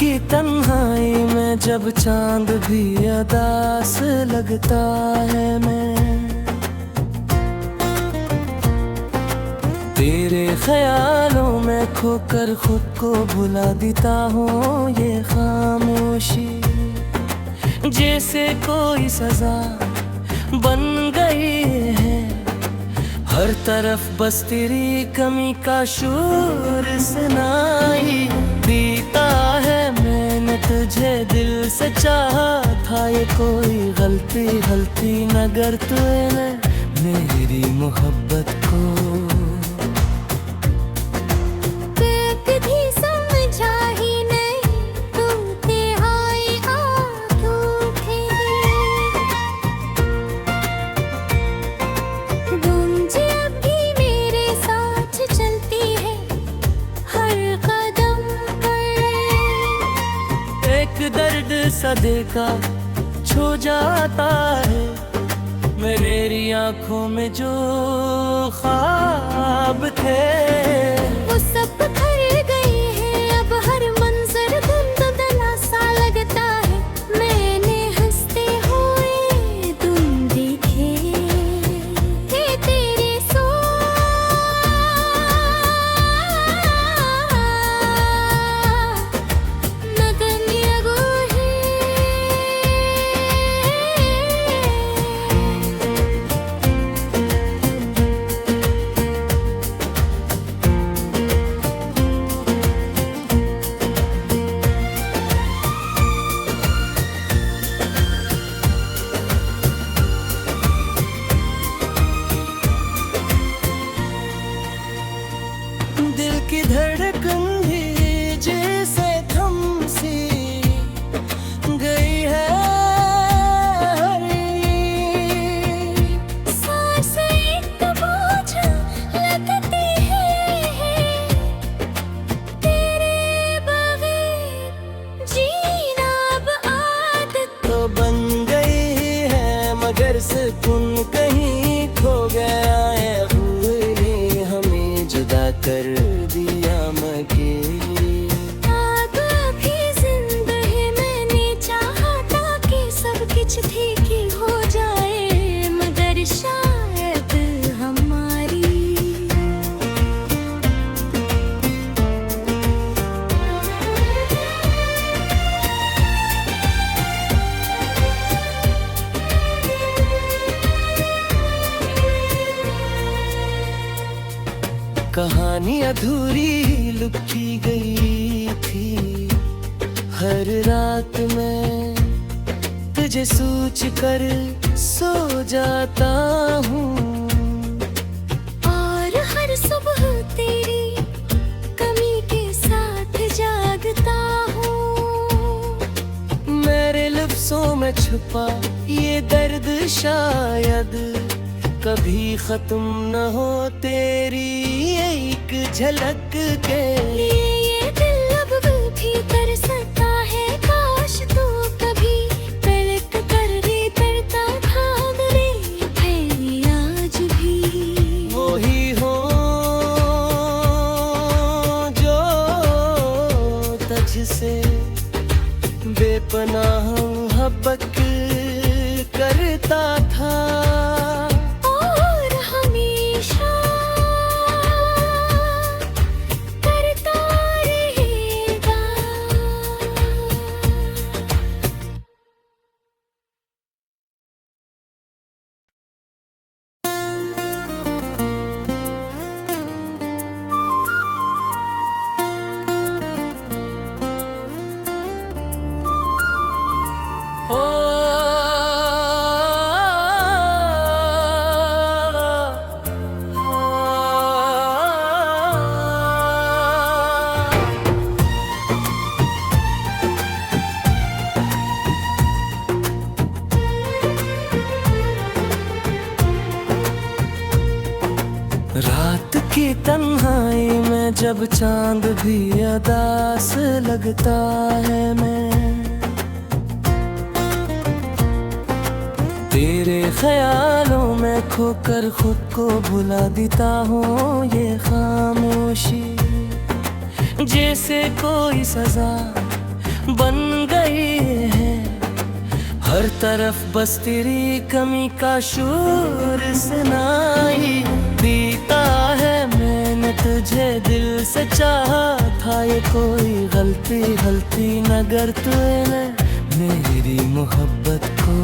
की तन्हाई में जब चांद भी अदास लगता है, मैं तेरे ख्यालों में खोकर खुद को भुला देता हूँ। ये खामोशी जैसे कोई सजा बन गई है, हर तरफ बस तेरी कमी का शोर सुनाई देता है। मैंने तुझे दिल से चाहा था, ये कोई गलती न कर तूने मेरी मोहब्बत को। दर्द सदे का छो जाता है, मेरी आंखों में जो ख्वाब थे वो सब भर गए हैं। अब हर मंजर धुंधला सा लगता है, मैंने हंसते हुए तुम देखे थे तेरे दिल की धड़कन भी जैसे थम सी गई है, सांसें एक बोझ लगती है तेरे बगैर जीना अब आदत तो बन गई है, मगर सुकून कहीं खो गया है। भूल हमें जुदा कर दिया मगे। आग अभी जिंदा है, मैंने चाहा था कि सब कुछ ठीक ही हो जाए, मगर शायद हमारी कहानी अधूरी लुकी गई थी। हर रात मैं तुझे सोच कर सो जाता हूँ, और हर सुबह तेरी कमी के साथ जागता हूँ। मेरे लफ्ज़ों में छुपा ये दर्द शायद कभी खत्म न हो, तेरी एक झलक के लिए ये दिल अब भी तरसता है। काश तू कभी पलट कर रे तरता था मेरे भैरी आज भी। वो ही हो जो तुझसे बेपनाह मोहब्बत करता था। रात की तन्हाई में जब चांद भी अदास लगता है, मैं तेरे ख्यालों में खोकर खुद को भुला देता हूँ। ये खामोशी जैसे कोई सजा बन गई है। हर तरफ बस तेरी कमी का शोर सुनाई देता है। मैंने तुझे दिल से चाहा था, ये कोई गलती गलती न कर तूने मेरी मोहब्बत को।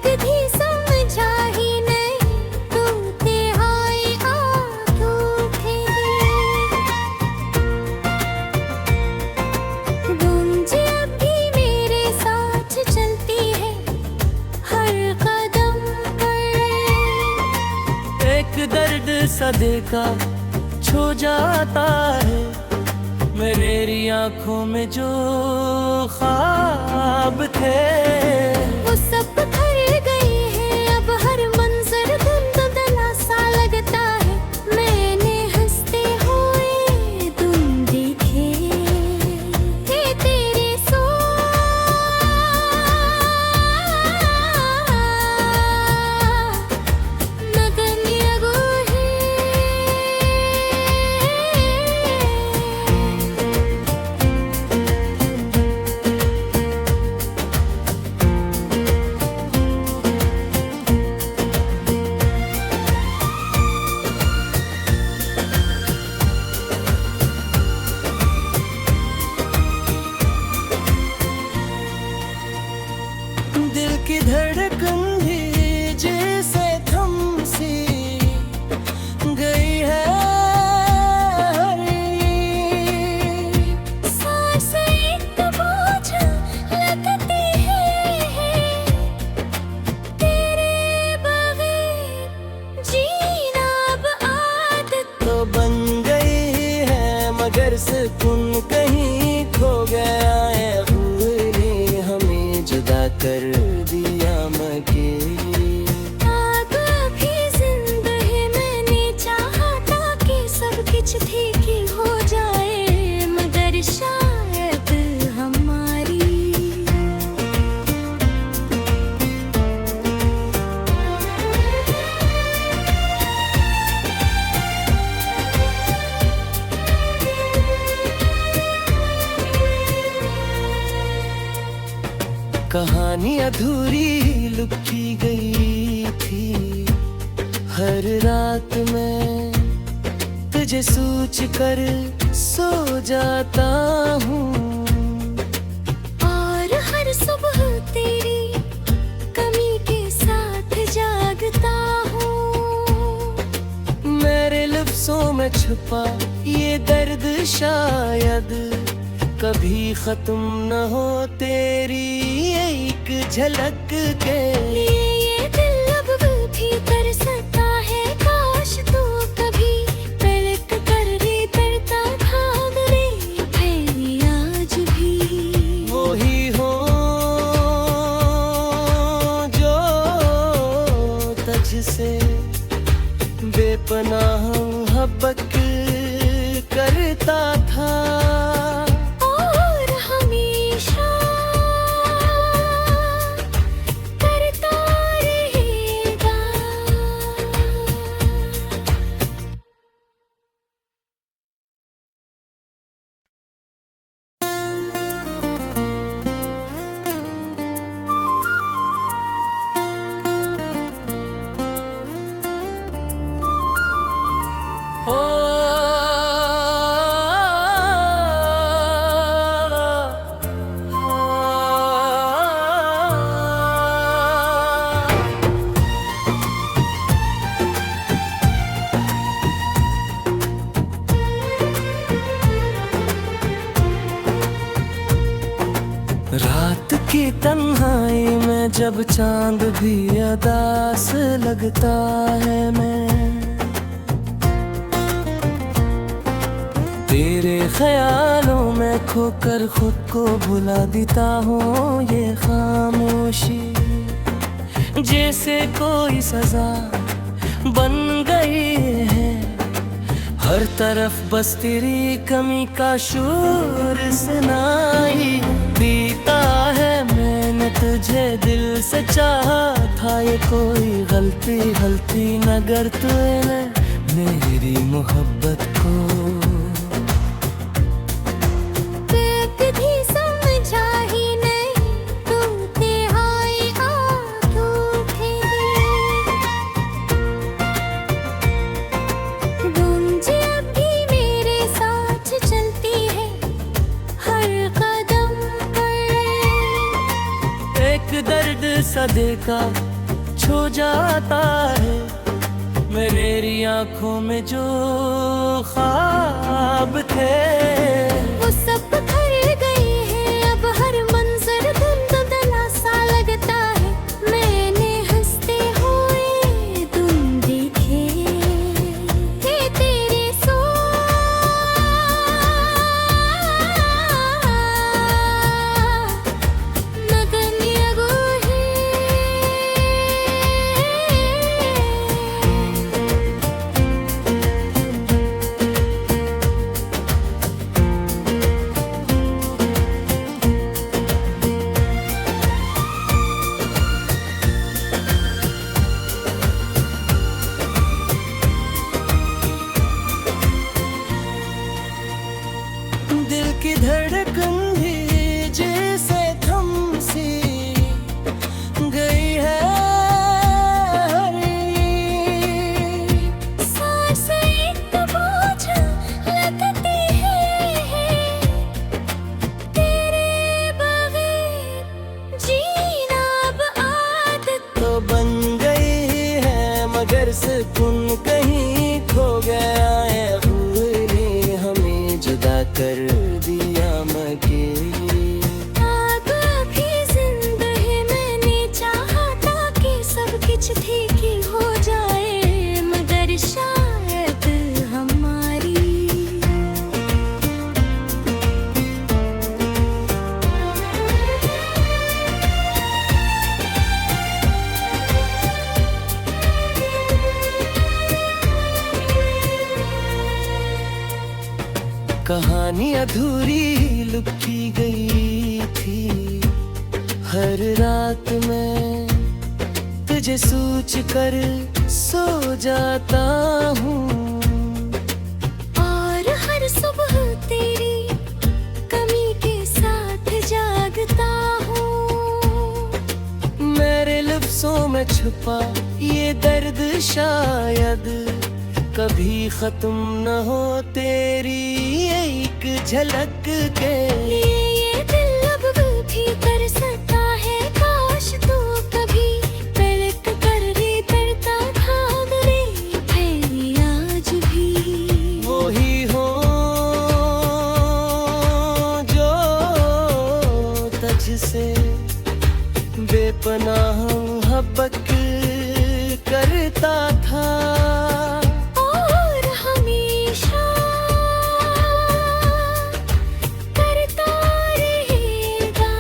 कभी समझा ही नहीं तू तिहाई आंखों थे। गूंज अब भी मेरे साथ चलती है हर कदम पर। एक दर्द सदे का छो जाता है मेरी आंखों में जो ख्वाब थे। वो सब भर गए हैं अब हर मंजर धुंधला सा लगता है। मैंने हंसते हुए तुम देखे थे तेरे नगन यगो है। दिल की धड़कन भी जैसे थम सी गई है हरी। सांसें एक बोझ लगती है तेरे बगैर जीना अब आदत। तो बन गई है मगर सुकून कहीं खो गया है। भूले हमें जुदा कर दिया मगे। आग अभी जिंदा है, मैंने चाहा था कि सब कुछ ठीक ही हो जाए मगर शायद हमारी कहानी अधूरी लिखी गई थी। हर रात मैं तुझे सोच कर सो जाता हूँ। और हर सुबह तेरी कमी के साथ जागता हूँ। मेरे लफ्जों में छुपा ये दर्द शायद कभी खत्म न हो तेरी एक झलक के लिए। ये दिल अब भी तरसता है, काश तू कभी पलट कर तरता भाग ले फिर आज भी। वो ही हो जो तुझसे बेपनाह मोहब्बत करता था। और हमेशा करता रहेगा। रात की तन्हाई में जब चांद भी अदास लगता है, मैं तेरे ख्यालों में खोकर खुद को भुला देता हूँ। ये खामोशी जैसे कोई सजा बन गई है। हर तरफ बस तेरी कमी का शोर सुनाई देता है। मैंने तुझे दिल से चाहा था, ये कोई गलती गलती न कर तूने मेरी मोहब्बत को। देखा छो जाता है मेरी आंखों में जो ख्वाब थे वो सब बिखर गए हैं अब हर मंजर धुंधला सा लगता है मैंने हंसते हुए तुम देखे थे तेरे दिल की धड़कन भी जैसे थम सी गई है सांसें एक बोझ लगती है तेरे बगैर जीना अब आदत तो बन गई है मगर सुकून कहीं खो गया है भूल ने हमें जुदा कर दिया मगे आग अभी जिंदा है मैंने चाहा था कि सब कुछ ठीक ही हो जाए मगर शायद हमारी कहानी अधूरी लुकी गई थी हर रात में तुझे सोच कर सो जाता हूँ और हर सुबह तेरी कमी के साथ जागता हूँ मेरे लफ्जों में छुपा ये दर्द शायद कभी खत्म न हो तेरी एक झलक के ये दिल अब भी तरसता है काश तू कभी पलट कर रे तरता भाग रे फिर आज भी वो ही हो जो तुझसे बेपनाह मोहब्बत करता था और हमेशा करता रहेगा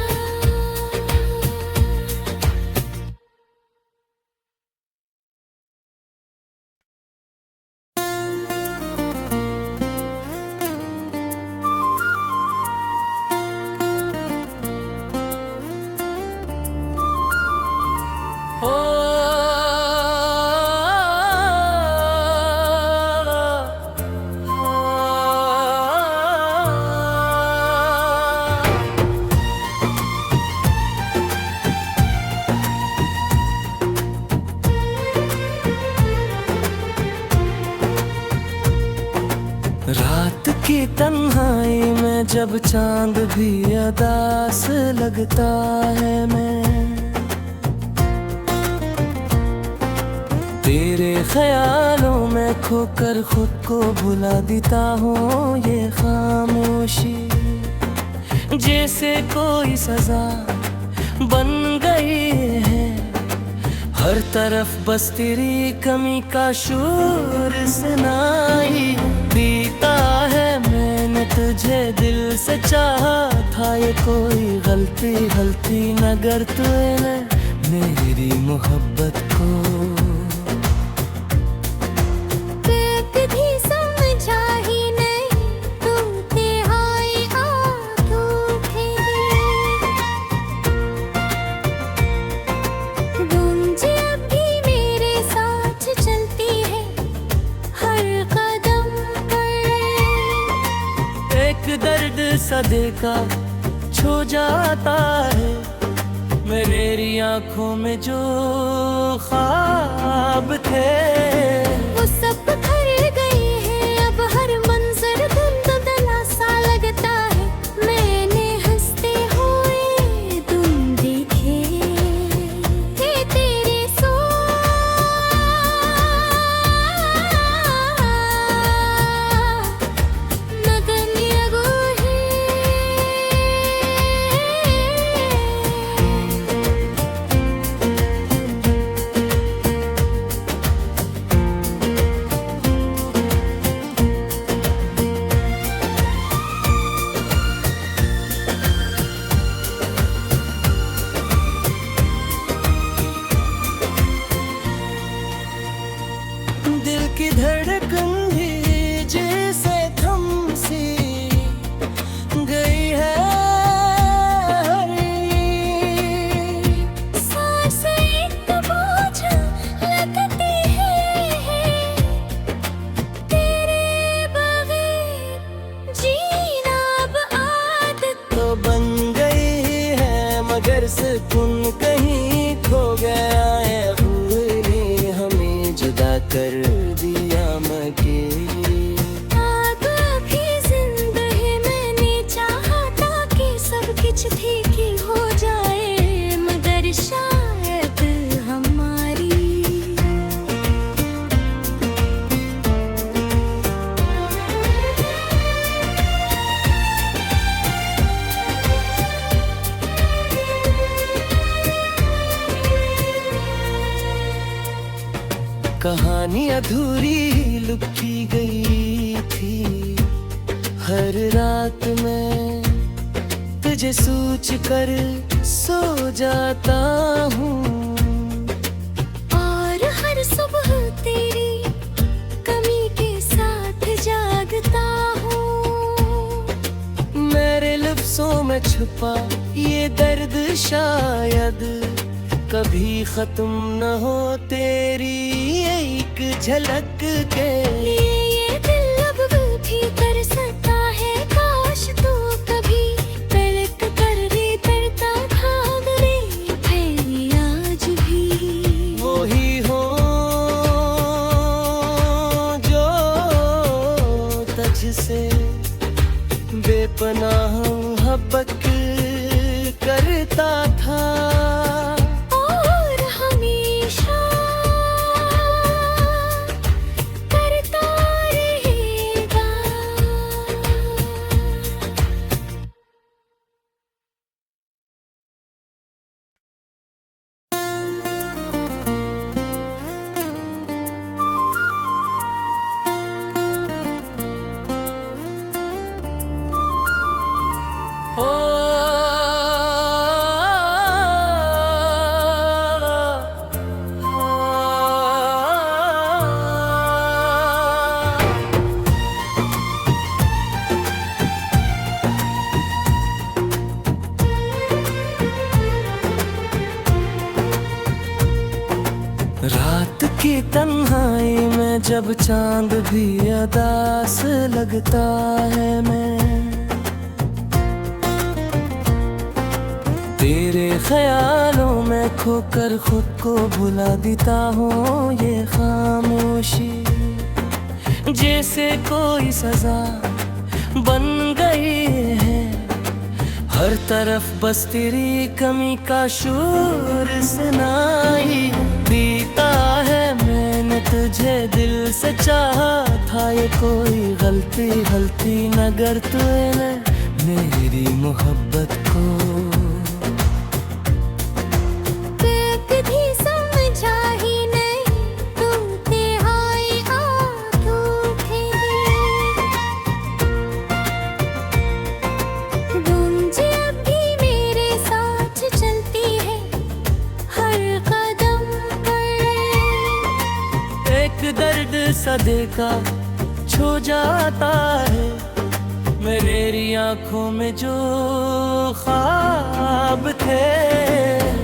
रात की तन्हाई में जब चांद भी अदास लगता है मैं तेरे ख्यालों में खोकर खुद को भुला देता हूँ ये खामोशी जैसे कोई सजा बन गई है हर तरफ बस तेरी कमी का शोर सुनाई देता है मैंने तुझे दिल से चाहा था ये कोई गलती न कर तूने मेरी मोहब्बत को कभी समझा ही नहीं तुम तिहाई आंखों थे गूंज अब भी मेरे साथ चलती है हर कदम पर एक दर्द सा देखा छो जाता है मेरी आंखों में जो ख्वाब थे वो सब बिखर गए हैं अब हर मंजर धुंधला सा लगता है मैंने हंसते हुए तुम देखे मगर सुकून कहीं खो गया है। हुए ने हमें जुदा कर दिया मगर आग अभी जिंदा है, मैंने चाहा था कि सब कुछ ठीक ही हो जाए, मगर शायद हमारी कहानी अधूरी लिखी गई थी। हर रात मैं तुझे सोच कर सो जाता हूँ, और हर सुबह तेरी कमी के साथ जागता हूँ। मेरे लफ्जों में छुपा ये दर्द शायद कभी खत्म न हो, तेरी एक झलक के लिए ये दिल अब भी तरसता है, काश तू कभी पलट कर रे तरता था मेरे फैली आज भी। वही हो जो तुझसे बेपनाह मोहब्बत करता था, और हमेशा करता रहेगा। रात की तन्हाई में जब चांद भी अदास लगता है, मैं तेरे ख्यालों में खोकर खुद को भुला देता हूँ। ये खामोशी जैसे कोई सजा बन गई है, हर तरफ बस तेरी कमी का शोर सुनाई देता है। मैंने तुझे दिल से चाहा था, ये कोई गलती न कर तूने मेरी मोहब्बत को। कभी समझा ही नहीं तू तिहाई आंखों थे, गूंज अब भी मेरे साथ चलती है हर कदम पर। एक दर्द सदे का छो जाता है, मेरी आंखों में जो ख्वाब थे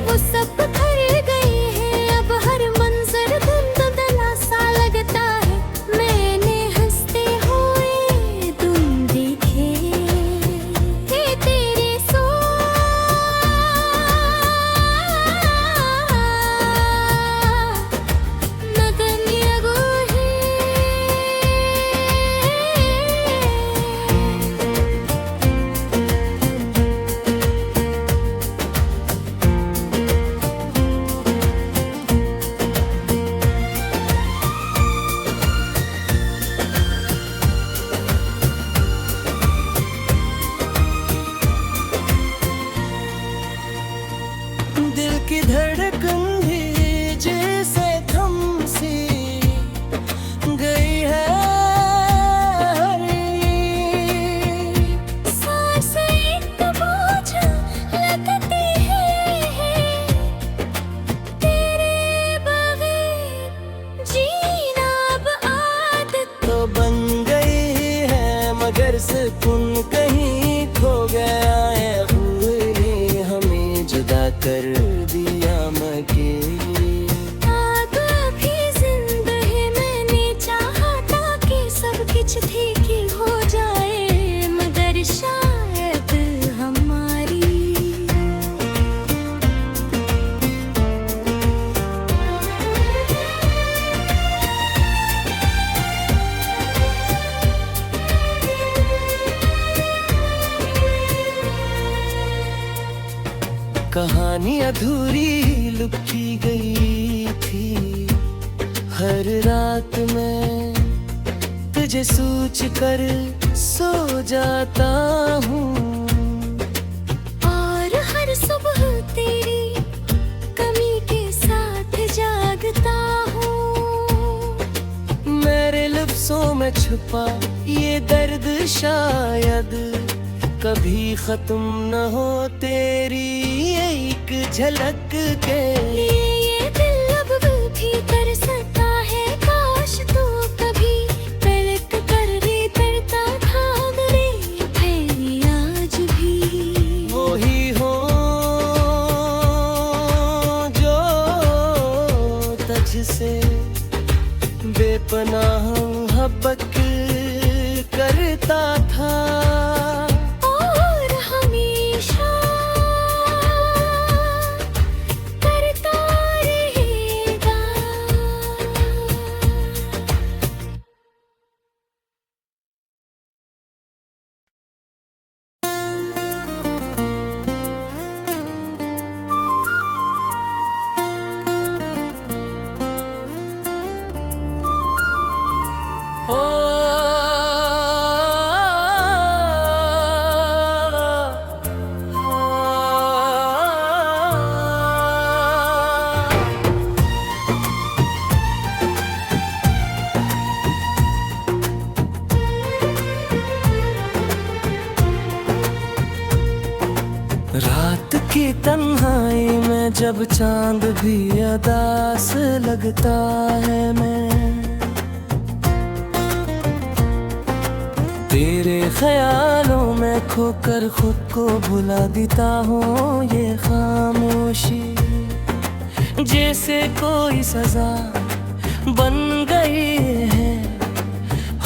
वो सब भर गए हैं, अब हर मंजर धुंधला सा लगता है। मैंने हंसते हुए तुम देखे थे, तेरे नगनिया है। दिल की धड़कन भी जैसे थम सी गई है, सांसें एक बोझ लगती है, तेरे बगैर जीना अब आदत। तो बन गई है मगर सुकून कहीं खो गया है। हुए ने हमें जुदा कर दिया मगर आग अभी जिंदा है, मैंने चाहा था कि सब कुछ ठीक ही हो जाए, मगर शायद हमारी कहानी अधूरी लुकी गई थी। हर रात मैं तुझे सोच कर सो जाता हूँ, और हर सुबह तेरी कमी के साथ जागता हूँ। मेरे लफ्जों में छुपा ये दर्द शायद कभी खत्म न हो, तेरी एक झलक के ये दिल अब भी तरसता है, काश तू कभी पलट कर रे तरता भाग रे फिर आज भी। वो ही हो जो तुझसे बेपनाह मोहब्बत करता था, और हमेशा करता रहेगा। रात की तन्हाई में जब चांद भी अदास लगता है, मैं तेरे ख्यालों में खोकर खुद को भुला देता हूँ। ये खामोशी जैसे कोई सजा बन गई है,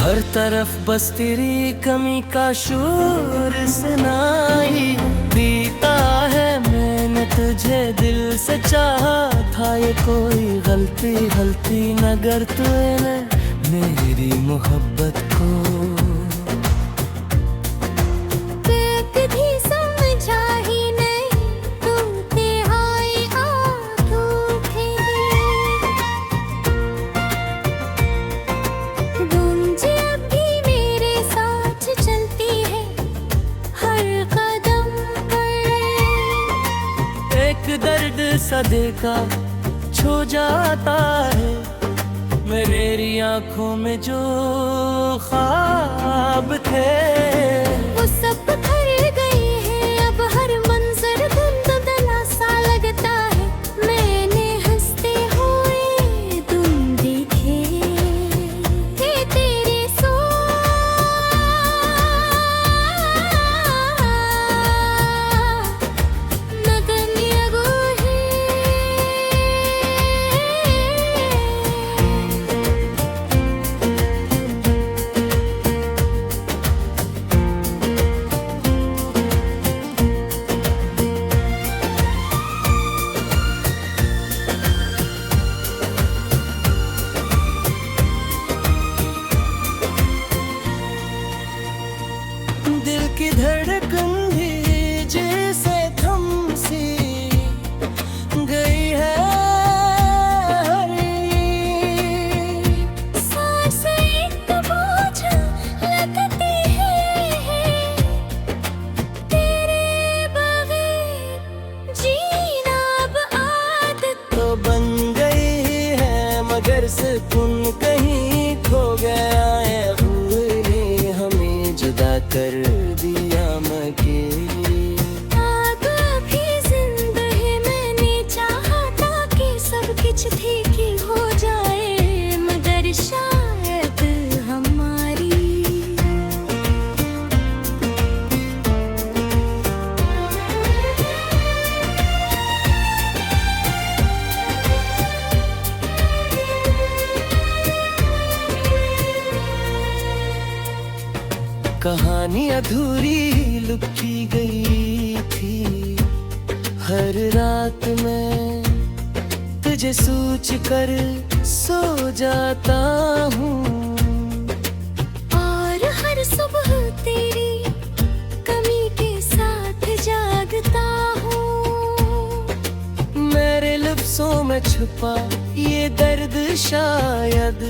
हर तरफ बस तेरी कमी का शोर सुनाई देता है। मैंने तुझे दिल से चाहा था, ये कोई गलती न कर तूने मेरी मोहब्बत को। कभी समझा ही नहीं तू तिहाई आँखों थे, गूंज अब भी मेरे साथ चलती है हर कदम पर। एक दर्द सदे का छो जाता है, मेरी आंखों में जो ख्वाब थे वो सब भर गए हैं, अब हर मंजर धुंधला सा लगता है। मैंने हंसते हुए तुम देखे थे तेरे नगन यगो है। दिल की धड़कन भी जैसे थम सी गई है हरी, सांसें एक बोझ लगती है तेरे बगैर जीना अब आदत। तो बन गई है मगर सुकून कहीं खो गया है, भूले हमें जुदा कर दिया मगे। आग भी जिंदा है, मैंने चाहा था कि सब कुछ ठीक ही हो जाए, मगर शायद हमारी कहानी अधूरी लुकी गई थी। हर रात मैं तुझे सोच कर सो जाता हूँ, और हर सुबह तेरी कमी के साथ जागता हूँ। छुपा ये दर्द शायद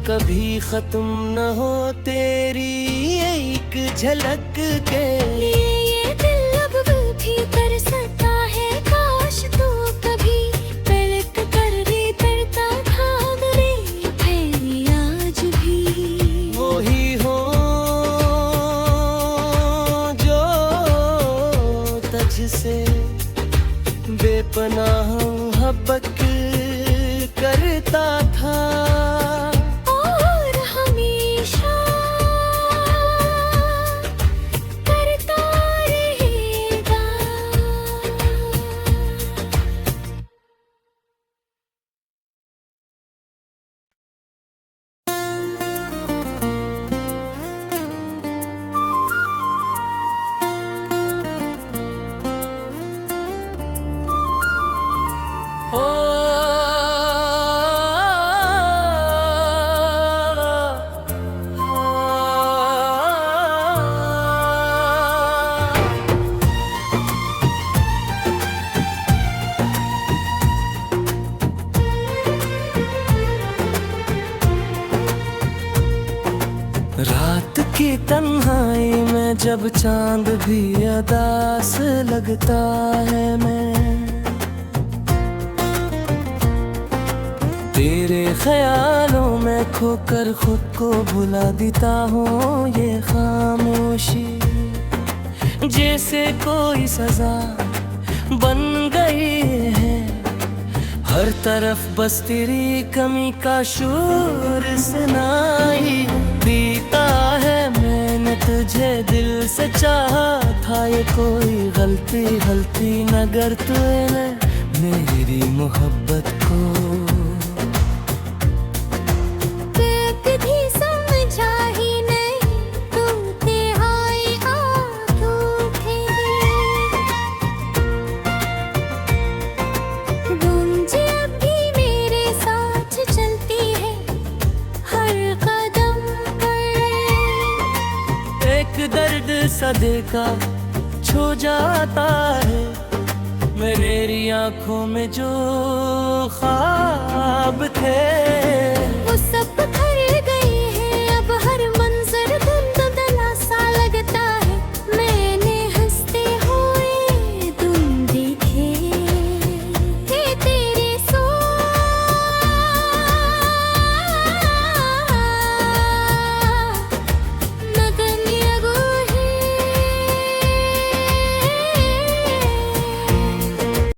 कभी खत्म न हो, तेरी एक झलक के लिए ये दिल अब भी तरसता है, काश तू कभी पलट कर रे करता भाग रे फेरी आज भी। वही हो जो तुझसे बेपनाह मोहब्बत करता था और हमेशा करता रहेगा। रात की तन्हाई में जब चांद भी अदास लगता है, मैं तेरे ख्यालों में खोकर खुद को भुला देता हूँ। ये खामोशी जैसे कोई सजा बन गई है, हर तरफ बस तेरी कमी का शोर सुनाई देता है। मैंने तुझे दिल से चाहा था, ये कोई गलती न कर तूने मेरी मोहब्बत को। कभी समझा ही नहीं तू तिहाई आंखों थे, गूंज अब भी मेरे साथ चलती है हर कदम पर। एक दर्द सदे का छो जाता है, मेरी आंखों में जो ख्वाब थे वो